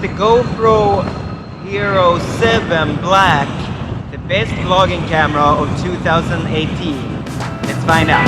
the GoPro Hero 7 Black, the best vlogging camera of 2018? Let's find out.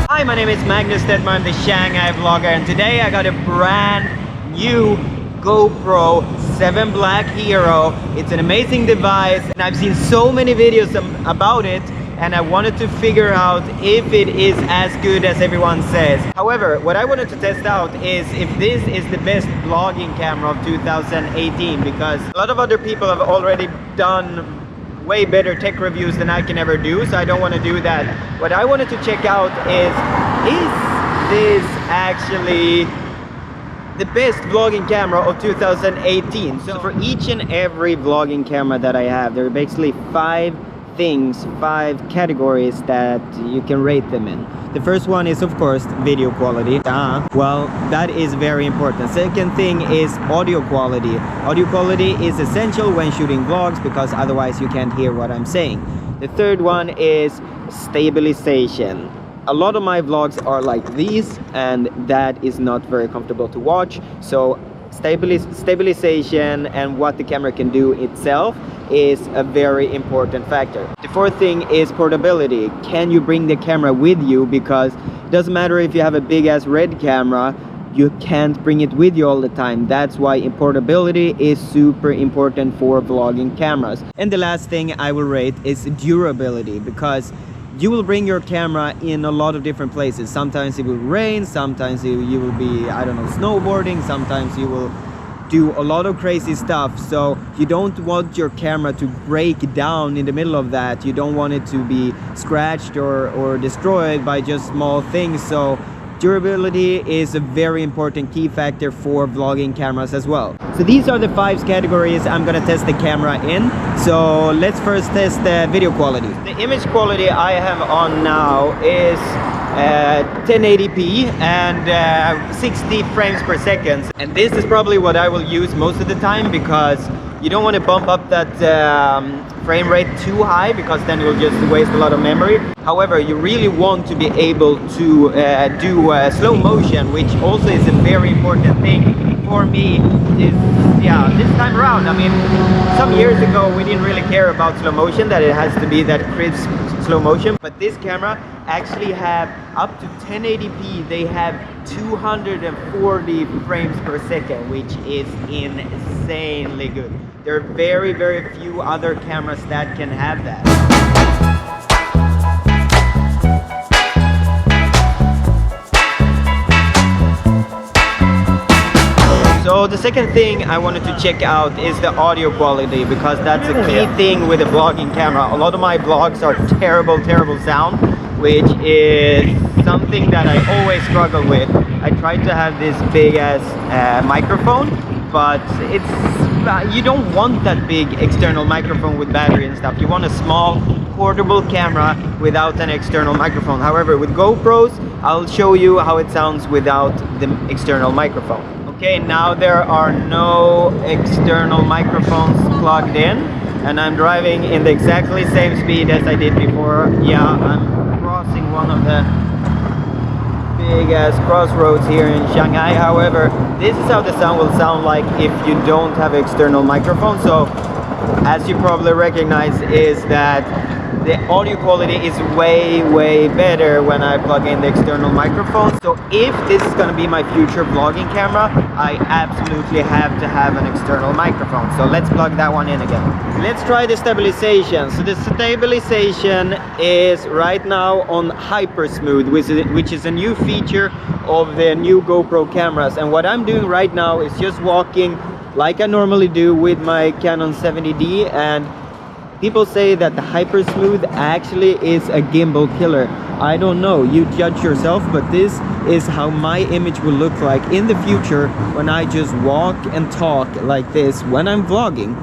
Hi, my name is Magnus Detmar, I'm the Shanghai vlogger, and today I got a brand new GoPro 7 Black Hero. It's an amazing device and I've seen so many videos about it, and I wanted to figure out if it is as good as everyone says. However, what I wanted to test out is if this is the best vlogging camera of 2018, because a lot of other people have already done way better tech reviews than I can ever do, so I don't want to do that. What I wanted to check out is this actually the best vlogging camera of 2018? So for each and every vlogging camera that I have, there are basically five categories that you can rate them in. The first one is, of course, video quality. Well, that is very important. Second thing is audio quality. Audio quality is essential when shooting vlogs because otherwise you can't hear what I'm saying. The third one is stabilization. A lot of my vlogs are like these, and that is not very comfortable to watch. So stabilization and what the camera can do itself is a very important factor. The fourth thing is portability. Can you bring the camera with you? Because it doesn't matter if you have a big ass red camera, you can't bring it with you all the time. That's why portability is super important for vlogging cameras. And the last thing I will rate is durability, because you will bring your camera in a lot of different places. Sometimes it will rain, sometimes you will be, I don't know, snowboarding, sometimes you will do a lot of crazy stuff. So you don't want your camera to break down in the middle of that. You don't want it to be scratched or destroyed by just small things. So durability is a very important key factor for vlogging cameras as well. So these are the 5 categories I'm gonna test the camera in. So let's first test the video quality. The image quality I have on now is 1080p and 60 frames per second. And this is probably what I will use most of the time, because you don't want to bump up that frame rate too high, because then you'll just waste a lot of memory. However, you really want to be able to do slow motion, which also is a very important thing for me. This time around, I mean, some years ago we didn't really care about slow motion, that it has to be that crisp slow motion, but this camera actually have up to 1080p. They have 240 frames per second, which is insanely good. There are very, very few other cameras that can have that. So the second thing I wanted to check out is the audio quality, because that's a key thing with a vlogging camera. A lot of my vlogs are terrible sound, which is something that I always struggle with. I tried to have this big ass microphone, but you don't want that big external microphone with battery and stuff. You want a small portable camera without an external microphone. However, with GoPros, I'll show you how it sounds without the external microphone. Okay, now there are no external microphones plugged in, and I'm driving in the exactly same speed as I did before. Yeah, I'm crossing one of the big ass crossroads here in Shanghai. However, this is how the sound will sound like if you don't have external microphone. So as you probably recognize, is that the audio quality is way better when I plug in the external microphone. So if this is going to be my future vlogging camera, I absolutely have to have an external microphone. So let's plug that one in again. Let's try the stabilization. So the stabilization is right now on Hypersmooth, which is a new feature of the new GoPro cameras. And what I'm doing right now is just walking like I normally do with my Canon 70D, and people say that the Hypersmooth actually is a gimbal killer. I don't know, you judge yourself, but this is how my image will look like in the future when I just walk and talk like this when I'm vlogging.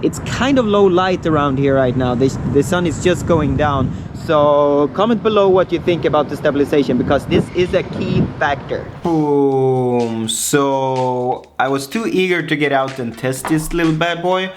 it's kind of low light around here right now. The sun is just going down. So comment below what you think about the stabilization, because this is a key factor. Boom. So I was too eager to get out and test this little bad boy.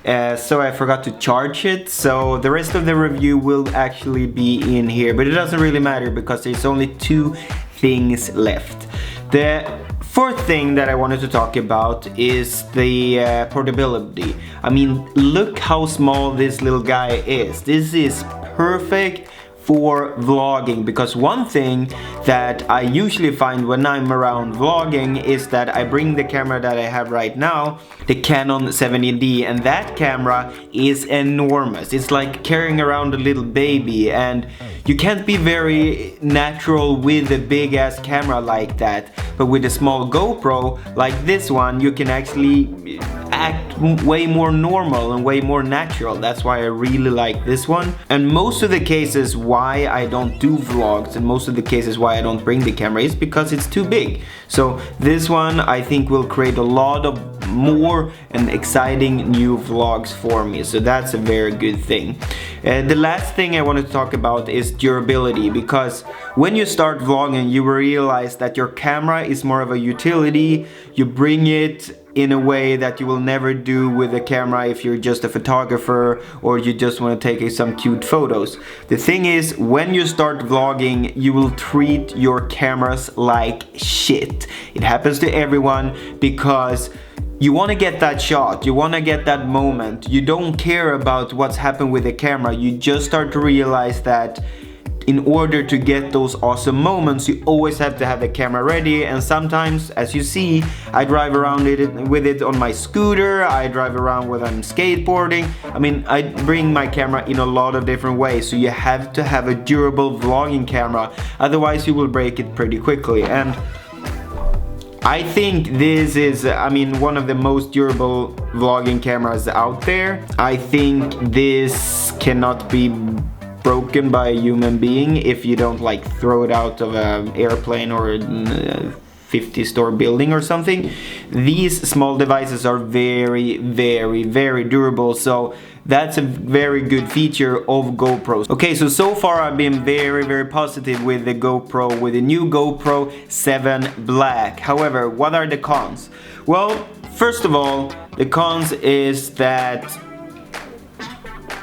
So I forgot to charge it, so the rest of the review will actually be in here, but it doesn't really matter because there's only 2 things left. The fourth thing that I wanted to talk about is the portability. I mean, look how small this little guy is. This is perfect for vlogging, because one thing that I usually find when I'm around vlogging is that I bring the camera that I have right now, the Canon 70D, and that camera is enormous. It's like carrying around a little baby, and you can't be very natural with a big ass camera like that. But with a small GoPro like this one, you can actually act way more normal and way more natural. That's why I really like this one. And most of the cases why I don't do vlogs, and most of the cases why I don't bring the camera, is because it's too big. So this one I think will create a lot of more and exciting new vlogs for me, so that's a very good thing. The last thing I wanted to talk about is durability, because when you start vlogging you will realize that your camera is more of a utility. You bring it in a way that you will never do with a camera if you're just a photographer or you just want to take some cute photos. The thing is, when you start vlogging you will treat your cameras like shit. It happens to everyone, because you want to get that shot, you want to get that moment. You don't care about what's happened with the camera. You just start to realize that in order to get those awesome moments, you always have to have the camera ready. And sometimes, as you see, I drive around with it on my scooter, I drive around when I'm skateboarding. I mean, I bring my camera in a lot of different ways, so you have to have a durable vlogging camera, otherwise you will break it pretty quickly. And I think this is, I mean, one of the most durable vlogging cameras out there. I think this cannot be broken by a human being if you don't like throw it out of an airplane or a 50-story building or something. These small devices are very, very, very durable, so that's a very good feature of GoPros. Okay, so far I've been very, very positive with the GoPro, with the new GoPro 7 Black. However, what are the cons? Well, first of all, the cons is that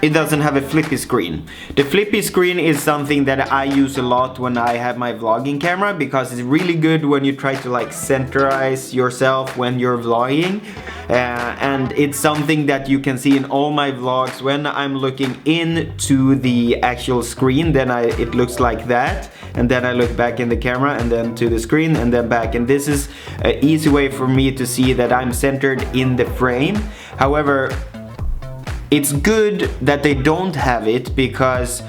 it doesn't have a flippy screen. The flippy screen is something that I use a lot when I have my vlogging camera, because it's really good when you try to like centerize yourself when you're vlogging. And it's something that you can see in all my vlogs. When I'm looking into the actual screen, then it looks like that, and then I look back in the camera and then to the screen and then back, and this is an easy way for me to see that I'm centered in the frame. However, it's good that they don't have it, because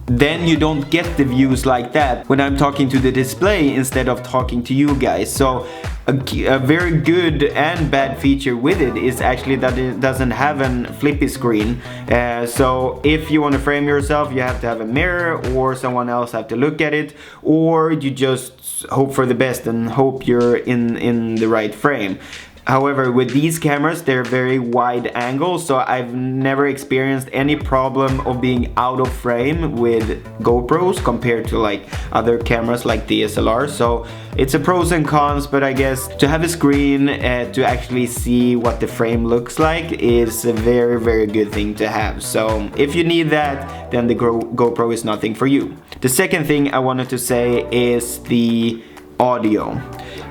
then you don't get the views like that when I'm talking to the display instead of talking to you guys. So a very good and bad feature with it is actually that it doesn't have a flippy screen. So if you want to frame yourself, you have to have a mirror, or someone else have to look at it, or you just hope for the best and hope you're in the right frame. However, with these cameras, they're very wide angle, so I've never experienced any problem of being out of frame with GoPros compared to like other cameras like DSLR. So it's a pros and cons, but I guess to have a screen to actually see what the frame looks like is a very, very good thing to have. So if you need that, then the GoPro is nothing for you. The second thing I wanted to say is the audio.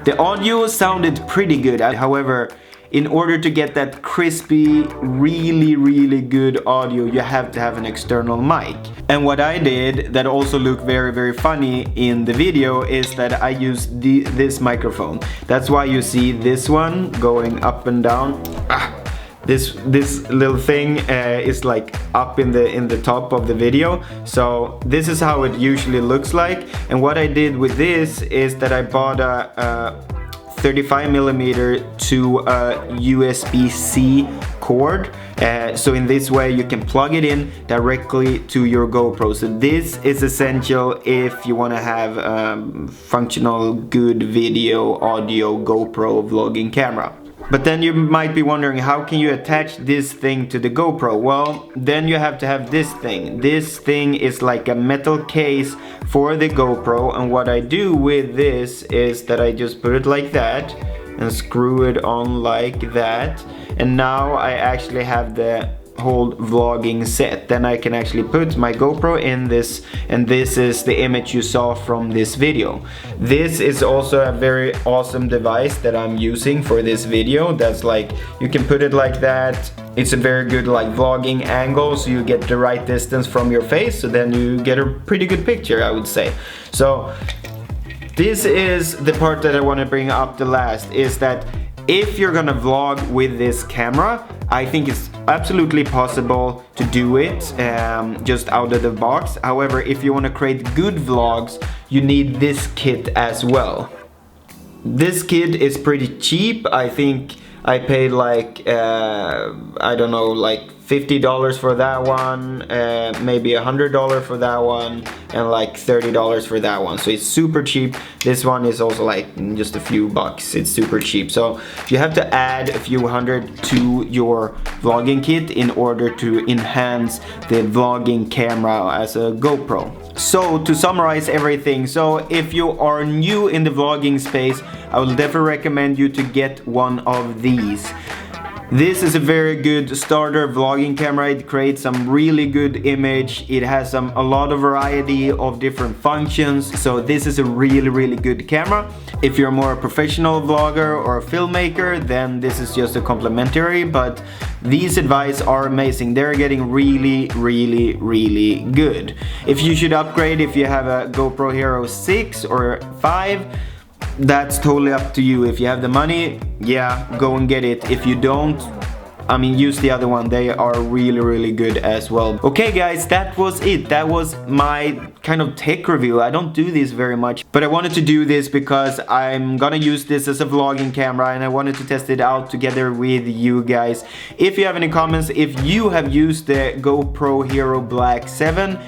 The audio sounded pretty good. However, in order to get that crispy, really, really good audio, you have to have an external mic. And what I did that also looked very, very funny in the video is that I used this microphone. That's why you see this one going up and down. This little thing is like up in the top of the video. So this is how it usually looks like. And what I did with this is that I bought a 35mm to a USB-C cord. So in this way you can plug it in directly to your GoPro. So this is essential if you want to have functional, good video, audio GoPro vlogging camera. But then you might be wondering, how can you attach this thing to the GoPro? Well, then you have to have this thing. This thing is like a metal case for the GoPro, and what I do with this is that I just put it like that and screw it on like that, and now I actually have the whole vlogging set. Then I can actually put my GoPro in this, and this is the image you saw from this video. This is also a very awesome device that I'm using for this video. That's like, you can put it like that. It's a very good like vlogging angle, so you get the right distance from your face, so then you get a pretty good picture, I would say. So this is the part that I want to bring up the last, is that if you're gonna vlog with this camera, I think it's absolutely possible to do it just out of the box. However, if you want to create good vlogs, you need this kit as well. This kit is pretty cheap. I think I paid like, I don't know, like $50 for that one, maybe $100 for that one, and like $30 for that one. So it's super cheap. This one is also like just a few bucks. It's super cheap. So you have to add a few hundred to your vlogging kit in order to enhance the vlogging camera as a GoPro. So to summarize everything, so if you are new in the vlogging space, I would definitely recommend you to get one of these. This is a very good starter vlogging camera. It creates some really good image. It has a lot of variety of different functions. So this is a really good camera. If you're more a professional vlogger or a filmmaker, then this is just a complimentary, but these advice are amazing. They're getting really good. If you should upgrade, if you have a GoPro Hero 6 or 5, that's totally up to you. If you have the money, yeah, go and get it. If you don't, I mean, use the other one. They are really good as well. Okay guys, that was it. That was my kind of tech review. I don't do this very much, but I wanted to do this because I'm gonna use this as a vlogging camera, and I wanted to test it out together with you guys. If you have any comments, if you have used the GoPro Hero Black 7,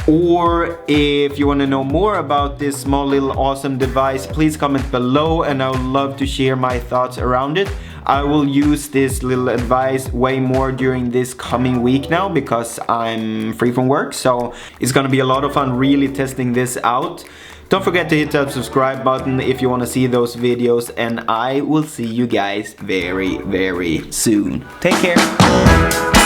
or if you want to know more about this small little awesome device, please comment below, and I would love to share my thoughts around it. I will use this little advice way more during this coming week now, because I'm free from work, so it's gonna be a lot of fun really testing this out. Don't forget to hit that subscribe button if you want to see those videos, and I will see you guys very soon. Take care.